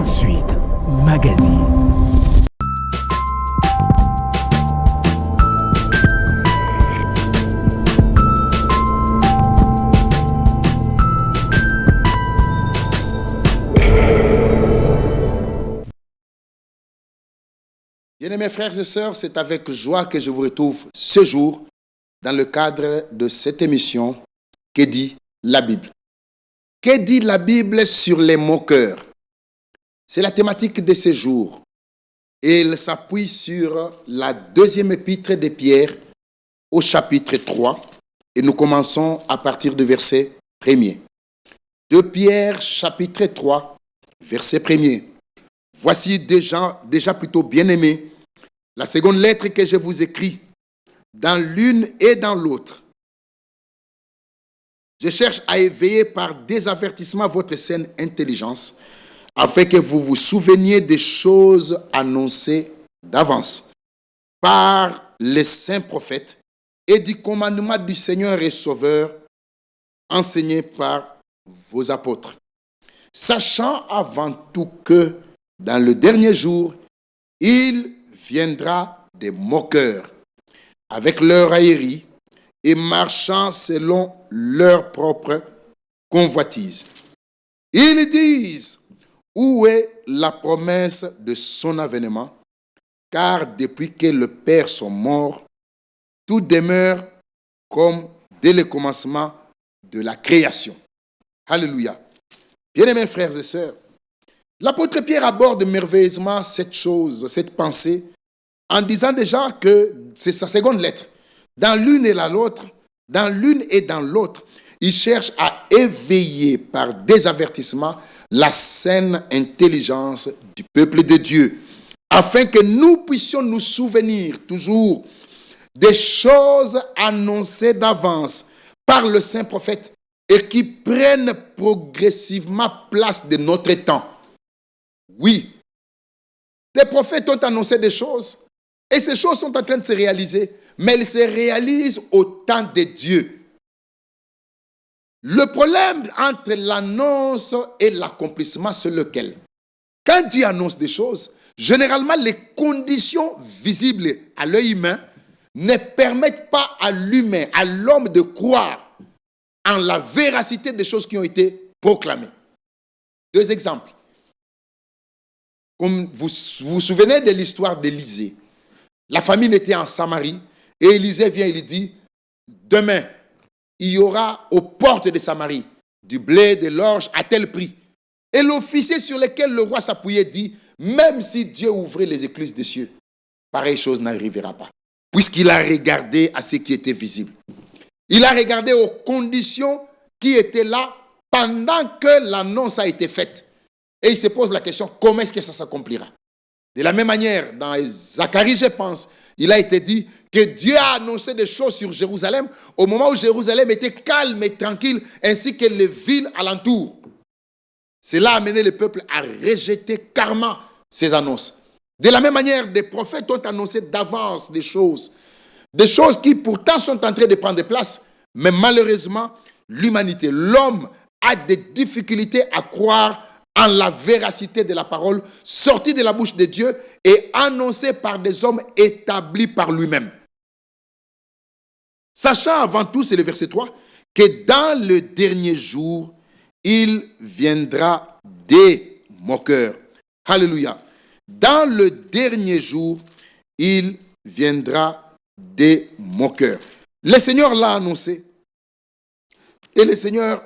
Suite Magazine. Bien-aimés frères et sœurs, c'est avec joie que je vous retrouve ce jour dans le cadre de cette émission Que dit la Bible. Que dit la Bible sur les moqueurs? C'est la thématique de ce jour. Et il s'appuie sur la deuxième épître de Pierre au chapitre 3. Et nous commençons à partir du verset 1er. De Pierre, chapitre 3, verset 1er. Voici déjà plutôt bien-aimés, la seconde lettre que je vous écris, dans l'une et dans l'autre. Je cherche à éveiller par des avertissements votre saine intelligence, afin que vous vous souveniez des choses annoncées d'avance par les saints prophètes et du commandement du Seigneur et Sauveur enseigné par vos apôtres. Sachant avant tout que dans le dernier jour, il viendra des moqueurs avec leur raillerie et marchant selon leur propre convoitise. Ils disent, où est la promesse de son avènement? Car depuis que les pères sont morts, tout demeure comme dès le commencement de la création. Alléluia. Bien-aimés frères et sœurs, l'apôtre Pierre aborde merveilleusement cette pensée, en disant déjà que c'est sa seconde lettre. Dans l'une et dans l'autre, il cherche à éveiller par des avertissements la saine intelligence du peuple de Dieu, afin que nous puissions nous souvenir toujours des choses annoncées d'avance par le saint prophète et qui prennent progressivement place de notre temps. Oui, des prophètes ont annoncé des choses et ces choses sont en train de se réaliser, mais elles se réalisent au temps de Dieu. Le problème entre l'annonce et l'accomplissement, c'est lequel? Quand Dieu annonce des choses, généralement les conditions visibles à l'œil humain ne permettent pas à l'humain, à l'homme de croire en la véracité des choses qui ont été proclamées. Deux exemples. Comme vous vous souvenez de l'histoire d'Élisée. La famine était en Samarie et Élisée vient et lui dit, demain, il y aura aux portes de Samarie du blé, de l'orge à tel prix. Et l'officier sur lequel le roi s'appuyait dit, même si Dieu ouvrait les écluses des cieux, pareille chose n'arrivera pas. Puisqu'il a regardé à ce qui était visible. Il a regardé aux conditions qui étaient là pendant que l'annonce a été faite. Et il se pose la question, comment est-ce que ça s'accomplira? De la même manière, dans Zacharie, je pense, il a été dit que Dieu a annoncé des choses sur Jérusalem au moment où Jérusalem était calme et tranquille, ainsi que les villes alentours. Cela a amené le peuple à rejeter carrément ces annonces. De la même manière, des prophètes ont annoncé d'avance des choses qui pourtant sont en train de prendre place, mais malheureusement, l'humanité, l'homme a des difficultés à croire en la véracité de la parole sortie de la bouche de Dieu et annoncée par des hommes établis par lui-même. Sachant avant tout, c'est le verset 3, que dans le dernier jour, il viendra des moqueurs. Alléluia. Dans le dernier jour, il viendra des moqueurs. Le Seigneur l'a annoncé et le Seigneur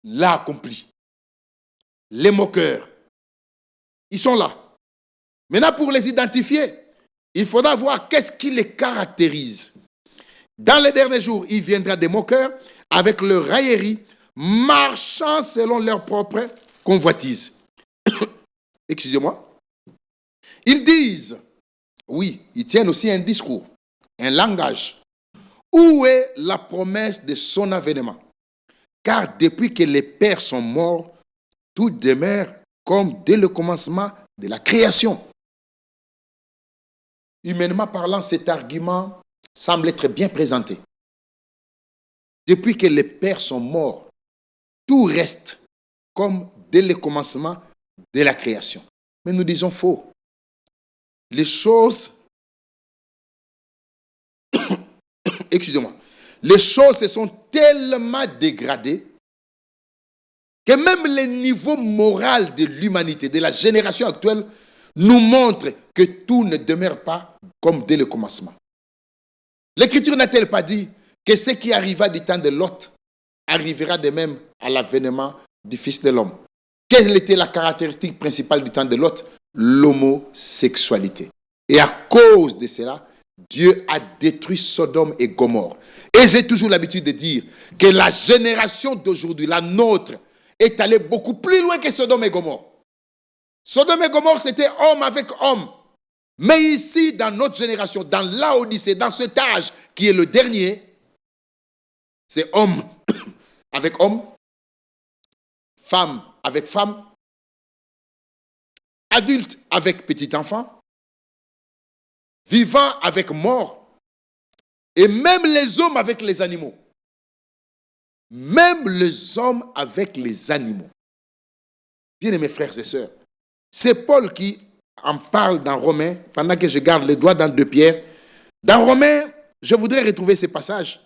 l'a accompli. Les moqueurs, ils sont là. Maintenant, pour les identifier, il faudra voir qu'est-ce qui les caractérise. Dans les derniers jours, il viendra des moqueurs avec leur raillerie, marchant selon leur propre convoitise. Excusez-moi. Ils disent, oui, ils tiennent aussi un discours, un langage. Où est la promesse de son avènement? Car depuis que les pères sont morts, tout demeure comme dès le commencement de la création. Humainement parlant, cet argument semble être bien présenté. Depuis que les pères sont morts, tout reste comme dès le commencement de la création. Mais nous disons faux. Les choses, excusez-moi, les choses se sont tellement dégradées que même les niveaux moraux de l'humanité, de la génération actuelle, nous montrent que tout ne demeure pas comme dès le commencement. L'Écriture n'a-t-elle pas dit que ce qui arriva du temps de Lot arrivera de même à l'avènement du Fils de l'homme? Quelle était la caractéristique principale du temps de Lot? L'homosexualité. Et à cause de cela, Dieu a détruit Sodome et Gomorrhe. Et j'ai toujours l'habitude de dire que la génération d'aujourd'hui, la nôtre, est allée beaucoup plus loin que Sodome et Gomorrhe. Sodome et Gomorrhe, c'était homme avec homme. Mais ici, dans notre génération, dans l'Odyssée, dans cet âge qui est le dernier, c'est homme avec homme, femme avec femme, adulte avec petit enfant, vivant avec mort, et même les hommes avec les animaux. Même les hommes avec les animaux. Bien-aimés frères et sœurs, c'est Paul qui en parle dans Romains, pendant que je garde les doigts dans 2 Pierre. Dans Romains, je voudrais retrouver ces passages.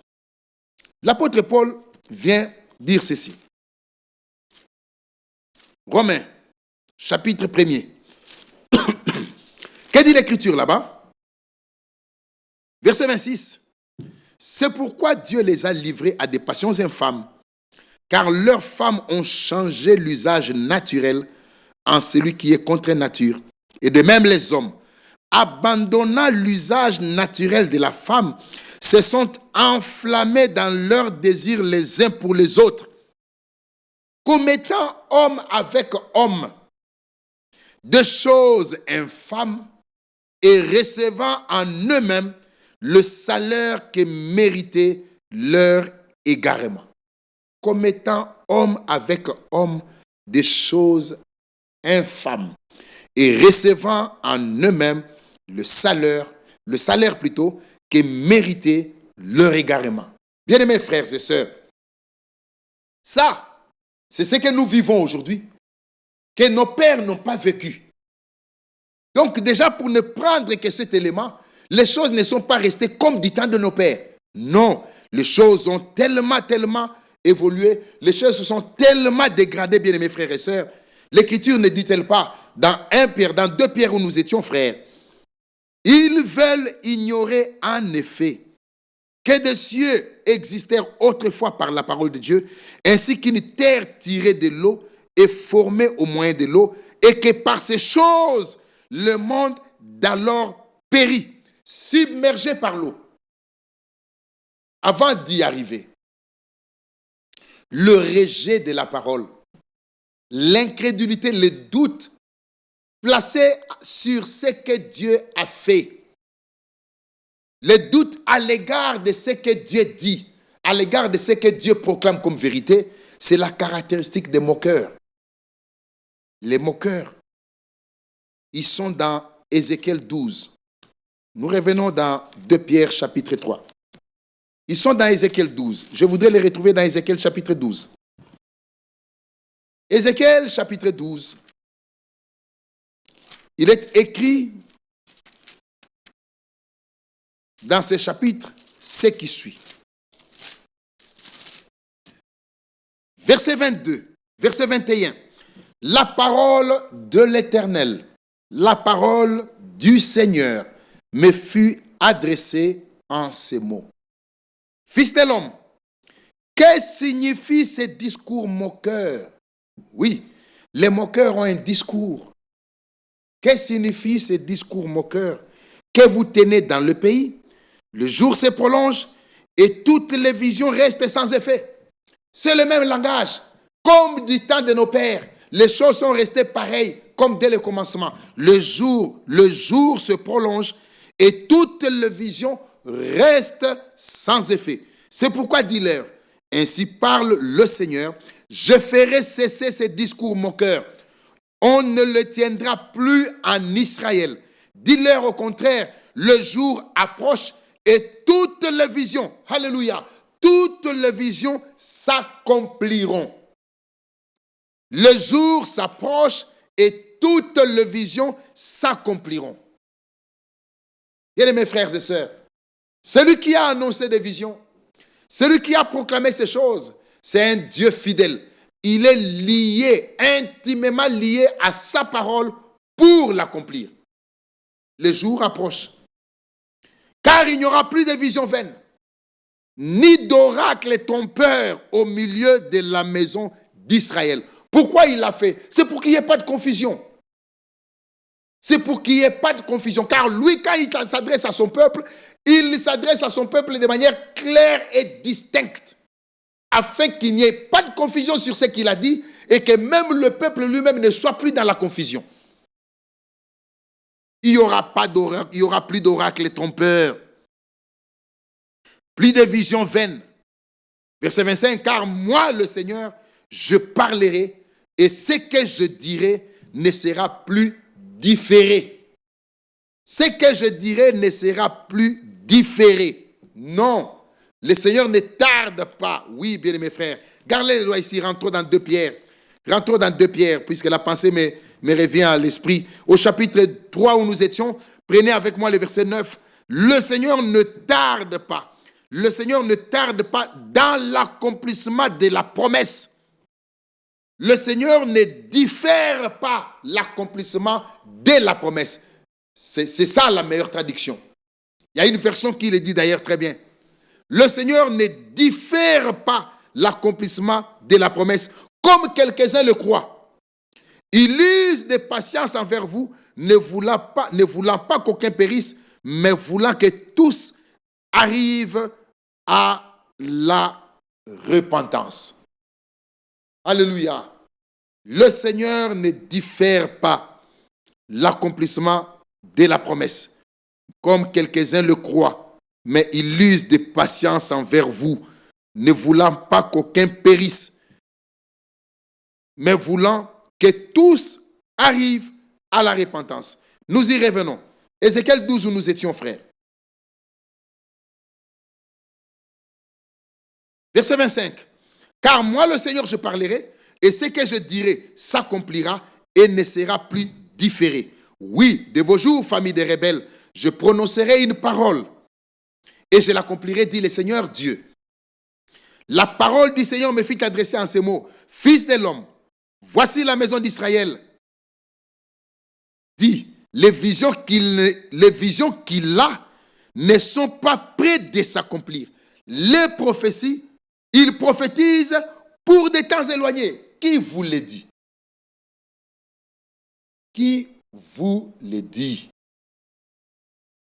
L'apôtre Paul vient dire ceci. Romains, chapitre 1er. Que dit l'Écriture là-bas? Verset 26. C'est pourquoi Dieu les a livrés à des passions infâmes, car leurs femmes ont changé l'usage naturel en celui qui est contre nature. Et de même les hommes, abandonnant l'usage naturel de la femme, se sont enflammés dans leurs désirs les uns pour les autres, commettant homme avec homme de choses infâmes et recevant en eux-mêmes le salaire que méritait leur égarement. Commettant homme avec homme des choses infâmes et recevant en eux-mêmes le salaire plutôt, que méritait leur égarement. Bien-aimés frères et sœurs, ça, c'est ce que nous vivons aujourd'hui, que nos pères n'ont pas vécu. Donc déjà, pour ne prendre que cet élément, les choses ne sont pas restées comme du temps de nos pères. Non, les choses ont tellement évolué, les choses se sont tellement dégradées, bien-aimés frères et sœurs. L'Écriture ne dit-elle pas, dans 2 Pierre où nous étions frères, ils veulent ignorer en effet que des cieux existèrent autrefois par la parole de Dieu, ainsi qu'une terre tirée de l'eau et formée au moyen de l'eau, et que par ces choses, le monde d'alors périt, submergé par l'eau. Avant d'y arriver, le rejet de la parole, l'incrédulité, le doute placé sur ce que Dieu a fait, le doute à l'égard de ce que Dieu dit, à l'égard de ce que Dieu proclame comme vérité, c'est la caractéristique des moqueurs. Les moqueurs, ils sont dans Ézéchiel 12. Nous revenons dans 2 Pierre chapitre 3. Ils sont dans Ézéchiel 12. Je voudrais les retrouver dans Ézéchiel chapitre 12. Ézéchiel chapitre 12. Il est écrit dans ce chapitre ce qui suit. Verset 22, verset 21. La parole de l'Éternel, la parole du Seigneur me fut adressée en ces mots. Fils de l'homme, que signifie ce discours moqueur? Oui, les moqueurs ont un discours. Que signifie ce discours moqueur que vous tenez dans le pays? Le jour se prolonge et toutes les visions restent sans effet. C'est le même langage. Comme du temps de nos pères, les choses sont restées pareilles comme dès le commencement. Le jour se prolonge et toutes les visions restent sans effet. C'est pourquoi dis-leur, ainsi parle le Seigneur, je ferai cesser ces discours moqueurs. On ne le tiendra plus en Israël. Dis-leur au contraire, le jour approche et toutes les visions, alléluia, toutes les visions s'accompliront. Le jour s'approche et toutes les visions s'accompliront. Bien mes frères et sœurs, celui qui a annoncé des visions, celui qui a proclamé ces choses, c'est un Dieu fidèle. Il est lié, intimement lié à sa parole pour l'accomplir. Le jour approche, car il n'y aura plus de visions vaines, ni d'oracles trompeurs au milieu de la maison d'Israël. Pourquoi il l'a fait? C'est pour qu'il n'y ait pas de confusion. C'est pour qu'il n'y ait pas de confusion. Car lui, quand il s'adresse à son peuple, il s'adresse à son peuple de manière claire et distincte, afin qu'il n'y ait pas de confusion sur ce qu'il a dit et que même le peuple lui-même ne soit plus dans la confusion. Il n'y aura pas d'oracle, il n'y aura plus d'oracle trompeur, plus de visions vaines. Verset 25, car moi, le Seigneur, je parlerai et ce que je dirai ne sera plus différé. Ce que je dirai ne sera plus différé. Non, le Seigneur ne tarde pas. Oui, bien mes frères, gardez les doigts ici, rentrons dans 2 Pierre. Rentrons dans 2 Pierre, puisque la pensée me revient à l'esprit. Au chapitre 3 où nous étions, prenez avec moi le verset 9. Le Seigneur ne tarde pas. Le Seigneur ne tarde pas dans l'accomplissement de la promesse. Le Seigneur ne diffère pas l'accomplissement de la promesse. C'est ça la meilleure traduction. Il y a une version qui le dit d'ailleurs très bien. Le Seigneur ne diffère pas l'accomplissement de la promesse, comme quelques-uns le croient. Il use de patience envers vous, ne voulant pas qu'aucun périsse, mais voulant que tous arrivent à la repentance. Alléluia. Le Seigneur ne diffère pas l'accomplissement de la promesse, comme quelques-uns le croient, mais il use de patience envers vous, ne voulant pas qu'aucun périsse, mais voulant que tous arrivent à la repentance. Nous y revenons. Ézéchiel 12 où nous étions, frères. Verset 25. Car moi, le Seigneur, je parlerai, et ce que je dirai s'accomplira et ne sera plus différé. Oui, de vos jours, famille des rebelles, je prononcerai une parole et je l'accomplirai, dit le Seigneur Dieu. La parole du Seigneur me fit adresser en ces mots. Fils de l'homme, voici la maison d'Israël. Dit, les visions qu'il a ne sont pas prêtes de s'accomplir. Les prophéties, il prophétise pour des temps éloignés. Qui vous le dit? Qui vous le dit?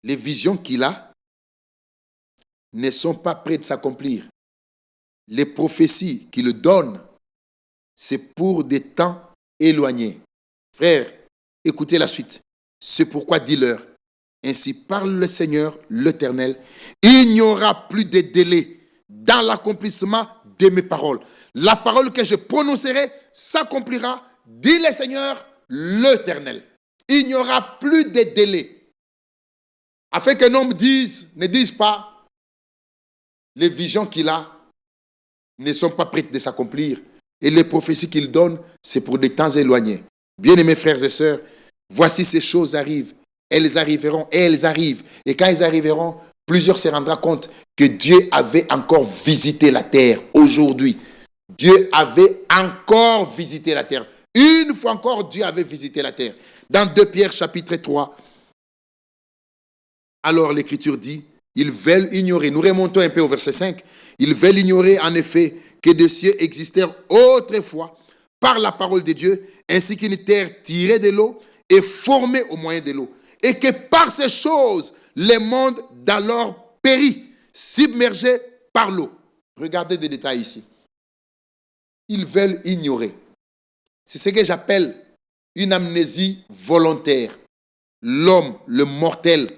Les visions qu'il a ne sont pas prêtes de s'accomplir. Les prophéties qu'il donne, c'est pour des temps éloignés. Frères, écoutez la suite. C'est pourquoi dis-leur, ainsi parle le Seigneur, l'Éternel, il n'y aura plus de délai dans l'accomplissement de mes paroles. La parole que je prononcerai s'accomplira, dit le Seigneur, l'Éternel. Il n'y aura plus de délai. Afin qu'un homme ne dise pas, les visions qu'il a ne sont pas prêtes de s'accomplir. Et les prophéties qu'il donne, c'est pour des temps éloignés. Bien-aimés frères et sœurs, voici ces choses arrivent. Elles arriveront et elles arrivent. Et quand elles arriveront, plusieurs se rendront compte que Dieu avait encore visité la terre aujourd'hui. Dieu avait encore visité la terre. Une fois encore, Dieu avait visité la terre. Dans 2 Pierre chapitre 3, alors l'Écriture dit, ils veulent ignorer, nous remontons un peu au verset 5, ils veulent ignorer en effet que des cieux existèrent autrefois par la parole de Dieu, ainsi qu'une terre tirée de l'eau et formée au moyen de l'eau. Et que par ces choses, le monde d'alors périt, submergé par l'eau. Regardez des détails ici. Ils veulent ignorer. C'est ce que j'appelle une amnésie volontaire. L'homme, le mortel,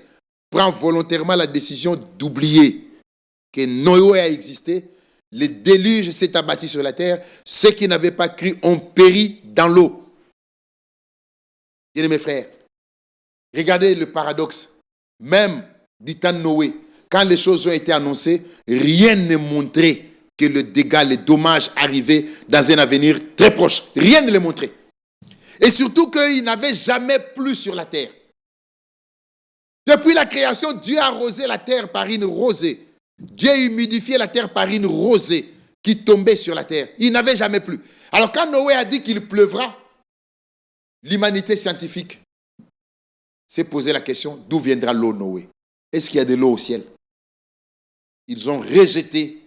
prend volontairement la décision d'oublier que Noé a existé, le déluge s'est abattu sur la terre, ceux qui n'avaient pas cru ont péri dans l'eau. Bien mes frères, regardez le paradoxe. Même du temps de Noé, quand les choses ont été annoncées, rien ne montrait que le dégât, les dommages arrivaient dans un avenir très proche. Rien ne le montrait. Et surtout qu'il n'avait jamais plu sur la terre. Depuis la création, Dieu a arrosé la terre par une rosée. Dieu a humidifié la terre par une rosée qui tombait sur la terre. Il n'avait jamais plu. Alors quand Noé a dit qu'il pleuvra, l'humanité scientifique s'est posé la question, d'où viendra l'eau, Noé? Est-ce qu'il y a de l'eau au ciel? Ils ont rejeté,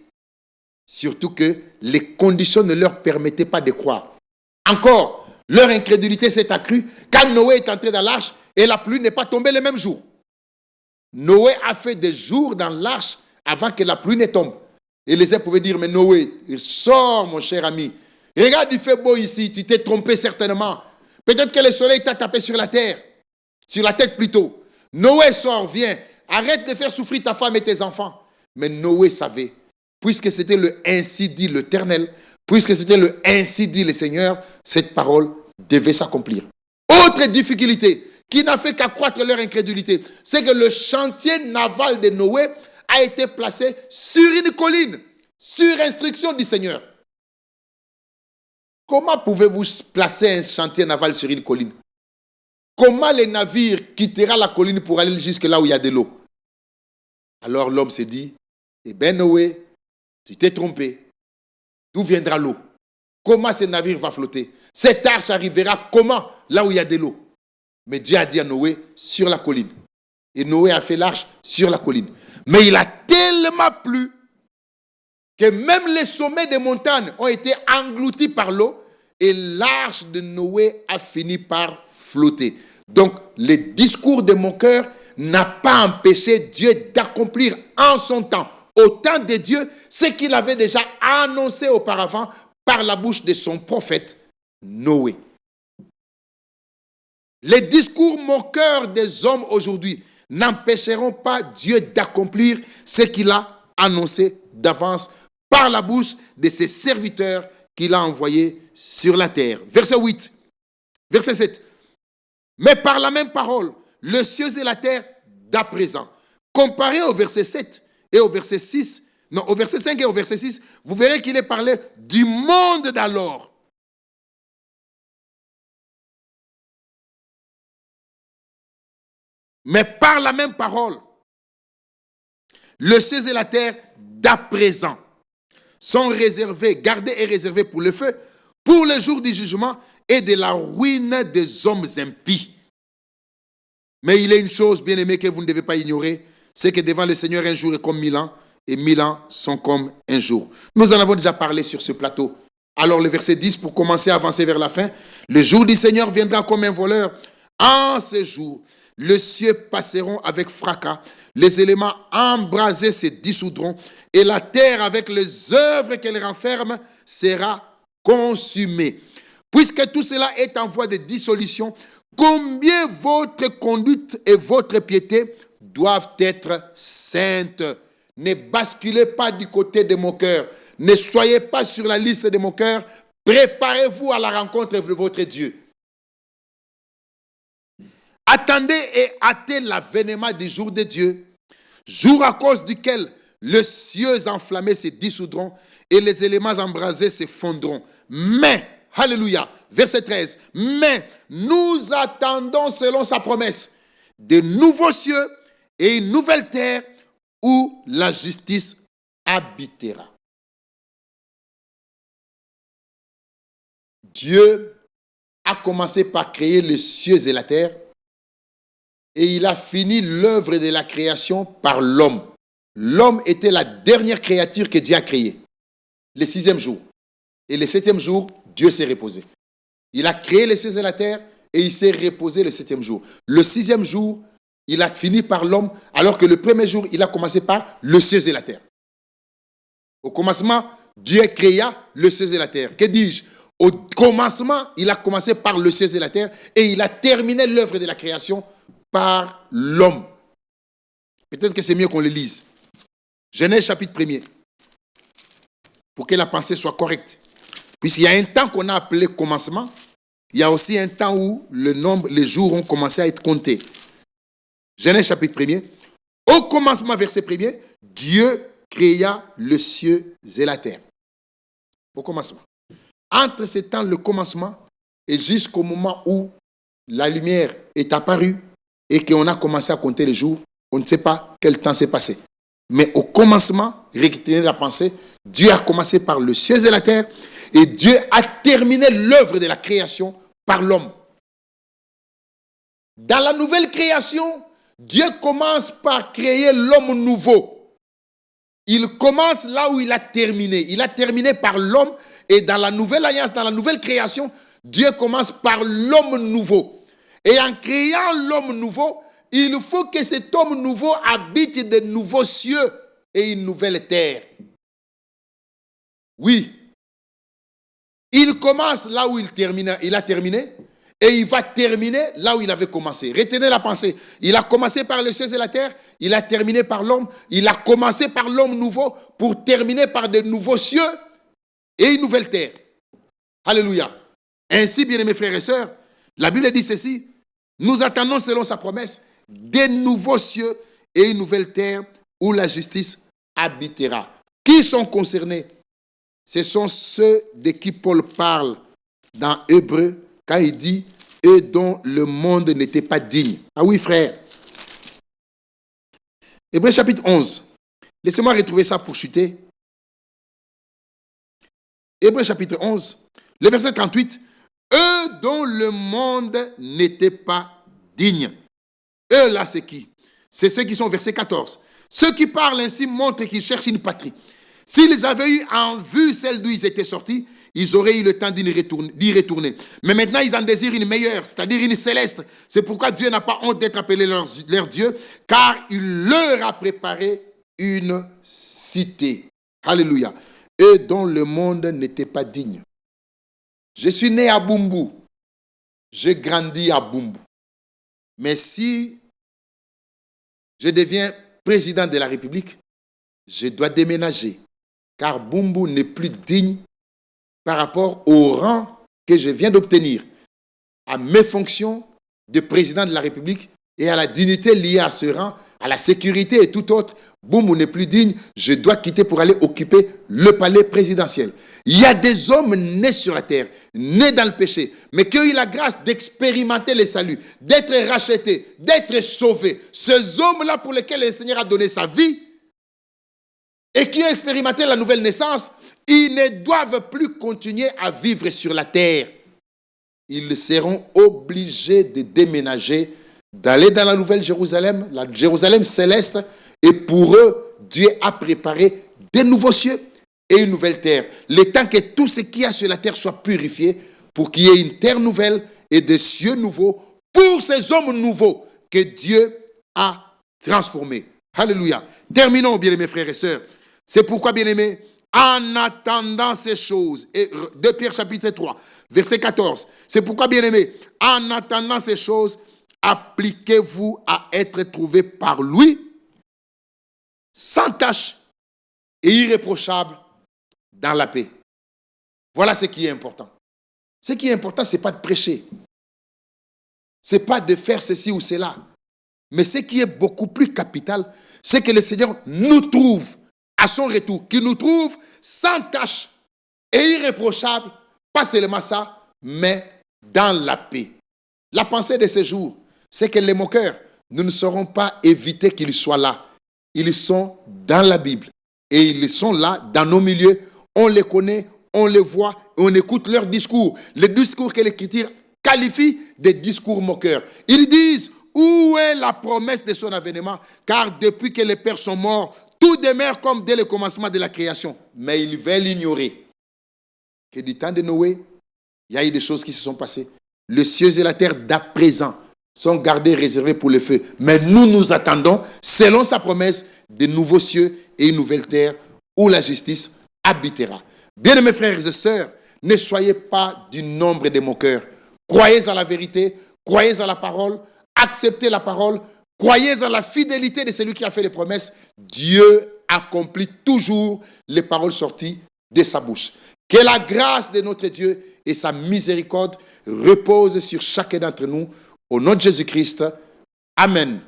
surtout que les conditions ne leur permettaient pas de croire. Encore, leur incrédulité s'est accrue quand Noé est entré dans l'arche et la pluie n'est pas tombée le même jour. Noé a fait des jours dans l'arche avant que la pluie ne tombe. Et les uns pouvaient dire, mais Noé, sors mon cher ami. Regarde, il fait beau ici, tu t'es trompé certainement. Peut-être que le soleil t'a tapé sur la terre, sur la tête plutôt. Noé, sors, viens, arrête de faire souffrir ta femme et tes enfants. Mais Noé savait, puisque c'était le ainsi dit l'Éternel, puisque c'était le ainsi dit le Seigneur, cette parole devait s'accomplir. Autre difficulté qui n'a fait qu'accroître leur incrédulité, c'est que le chantier naval de Noé a été placé sur une colline, sur instruction du Seigneur. Comment pouvez-vous placer un chantier naval sur une colline? Comment les navires quitteront la colline pour aller jusque là où il y a de l'eau? Alors l'homme s'est dit, eh bien Noé, tu t'es trompé. D'où viendra l'eau? Comment ce navire va flotter? Cette arche arrivera comment là où il y a de l'eau? Mais Dieu a dit à Noé, sur la colline. Et Noé a fait l'arche sur la colline. Mais il a tellement plu que même les sommets des montagnes ont été engloutis par l'eau et l'arche de Noé a fini par flotter. Donc, le discours de mon cœur n'a pas empêché Dieu d'accomplir en son temps, au temps de Dieu, ce qu'il avait déjà annoncé auparavant par la bouche de son prophète Noé. Les discours moqueurs des hommes aujourd'hui n'empêcheront pas Dieu d'accomplir ce qu'il a annoncé d'avance par la bouche de ses serviteurs qu'il a envoyés sur la terre. Verset 8, verset 7. Mais par la même parole, le ciel et la terre d'à présent. Comparé au verset 7 et au verset 6, non, au verset 5 et au verset 6, vous verrez qu'il est parlé du monde d'alors. Mais par la même parole, le ciel et la terre d'à présent sont réservés, gardés et réservés pour le feu, pour le jour du jugement et de la ruine des hommes impies. Mais il y a une chose, bien aimée, que vous ne devez pas ignorer, c'est que devant le Seigneur, un jour est comme 1000 ans, et 1000 ans sont comme un jour. Nous en avons déjà parlé sur ce plateau. Alors le verset 10, pour commencer à avancer vers la fin, le jour du Seigneur viendra comme un voleur. En ce jour, les cieux passeront avec fracas, les éléments embrasés se dissoudront, et la terre avec les œuvres qu'elle renferme sera consumée. Puisque tout cela est en voie de dissolution, combien votre conduite et votre piété doivent être saintes. Ne basculez pas du côté de mon cœur. Ne soyez pas sur la liste de mon cœur. Préparez-vous à la rencontre de votre Dieu. Attendez et hâtez l'avènement du jour de Dieu, jour à cause duquel les cieux enflammés se dissoudront et les éléments embrasés se fondront. Mais, alléluia, verset 13, mais nous attendons selon sa promesse de nouveaux cieux et une nouvelle terre où la justice habitera. Dieu a commencé par créer les cieux et la terre et il a fini l'œuvre de la création par l'homme. L'homme était la dernière créature que Dieu a créée, le 6e jour. Et le 7e jour, Dieu s'est reposé. Il a créé les cieux et la terre et il s'est reposé le 7e jour. Le 6e jour, il a fini par l'homme, alors que le premier jour, il a commencé par le cieux et la terre. Au commencement, Dieu créa le cieux et la terre. Que dis-je? Au commencement, il a commencé par le cieux et la terre et il a terminé l'œuvre de la création par l'homme. Peut-être que c'est mieux qu'on le lise. Genèse chapitre 1er. Pour que la pensée soit correcte. Puisqu'il y a un temps qu'on a appelé commencement, il y a aussi un temps où les jours ont commencé à être comptés. Genèse chapitre 1er. Au commencement, verset 1er, Dieu créa le cieux et la terre. Au commencement. Entre ce temps, le commencement, et jusqu'au moment où la lumière est apparue et qu'on a commencé à compter les jours, on ne sait pas quel temps s'est passé. Mais au commencement, retenez la pensée, Dieu a commencé par le ciel et la terre et Dieu a terminé l'œuvre de la création par l'homme. Dans la nouvelle création, Dieu commence par créer l'homme nouveau. Il commence là où il a terminé. Il a terminé par l'homme et dans la nouvelle alliance, dans la nouvelle création, Dieu commence par l'homme nouveau. Et en créant l'homme nouveau, il faut que cet homme nouveau habite de nouveaux cieux et une nouvelle terre. Oui. Il commence là où il a terminé et il va terminer là où il avait commencé. Retenez la pensée. Il a commencé par les cieux et la terre, il a terminé par l'homme, il a commencé par l'homme nouveau pour terminer par de nouveaux cieux et une nouvelle terre. Alléluia. Ainsi, bien-aimés frères et sœurs, la Bible dit ceci, nous attendons selon sa promesse des nouveaux cieux et une nouvelle terre où la justice habitera. Qui sont concernés? Ce sont ceux de qui Paul parle dans Hébreux quand il dit « eux dont le monde n'était pas digne ». Ah oui, frère. Hébreux chapitre 11. Laissez-moi retrouver ça pour chuter. Hébreux chapitre 11, le verset 38. « Eux dont le monde n'était pas digne ». Eux là, c'est qui? C'est ceux qui sont verset 14. Ceux qui parlent ainsi montrent qu'ils cherchent une patrie. S'ils avaient eu en vue celle d'où ils étaient sortis, ils auraient eu le temps d'y retourner. Mais maintenant, ils en désirent une meilleure, c'est-à-dire une céleste. C'est pourquoi Dieu n'a pas honte d'être appelé leur Dieu, car il leur a préparé une cité. Alléluia. Eux dont le monde n'était pas digne. Je suis né à Bumbu. J'ai grandi à Bumbu. Mais si je deviens président de la République, je dois déménager. Car Bumbu n'est plus digne par rapport au rang que je viens d'obtenir, à mes fonctions de président de la République et à la dignité liée à ce rang, à la sécurité et tout autre. Bumbu n'est plus digne, je dois quitter pour aller occuper le palais présidentiel. Il y a des hommes nés sur la terre, nés dans le péché, mais qui ont eu la grâce d'expérimenter le salut, d'être rachetés, d'être sauvés. Ces hommes-là pour lesquels le Seigneur a donné sa vie, et qui ont expérimenté la nouvelle naissance, ils ne doivent plus continuer à vivre sur la terre. Ils seront obligés de déménager, d'aller dans la nouvelle Jérusalem, la Jérusalem céleste, et pour eux, Dieu a préparé des nouveaux cieux et une nouvelle terre. Le temps que tout ce qu'il y a sur la terre soit purifié, pour qu'il y ait une terre nouvelle et des cieux nouveaux, pour ces hommes nouveaux que Dieu a transformés. Alléluia. Terminons, bien-aimés frères et sœurs. C'est pourquoi, bien-aimés, en attendant ces choses, et 2 Pierre chapitre 3, verset 14, c'est pourquoi, bien-aimés, en attendant ces choses, appliquez-vous à être trouvés par lui, sans tache et irréprochable dans la paix. Voilà ce qui est important. Ce qui est important, ce n'est pas de prêcher. Ce n'est pas de faire ceci ou cela. Mais ce qui est beaucoup plus capital, c'est que le Seigneur nous trouve à son retour, qu'il nous trouve sans tache et irréprochable, pas seulement ça, mais dans la paix. La pensée de ce jour, c'est que les moqueurs, nous ne saurons pas éviter qu'ils soient là. Ils sont dans la Bible et ils sont là dans nos milieux. On les connaît, on les voit, on écoute leurs discours. Les discours que l'Écriture qualifie de discours moqueurs. Ils disent, où est la promesse de son avènement? Car depuis que les pères sont morts, tout demeure comme dès le commencement de la création. Mais ils veulent l'ignorer. Que du temps de Noé, il y a eu des choses qui se sont passées. Les cieux et la terre d'à présent sont gardés, réservés pour le feu. Mais nous attendons, selon sa promesse, de nouveaux cieux et une nouvelle terre où la justice habitera. Bien-aimés frères et sœurs, ne soyez pas du nombre des moqueurs. Croyez en la vérité, croyez en la parole, acceptez la parole, croyez en la fidélité de celui qui a fait les promesses. Dieu accomplit toujours les paroles sorties de sa bouche. Que la grâce de notre Dieu et sa miséricorde reposent sur chacun d'entre nous. Au nom de Jésus-Christ. Amen.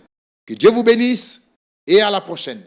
Que Dieu vous bénisse et à la prochaine.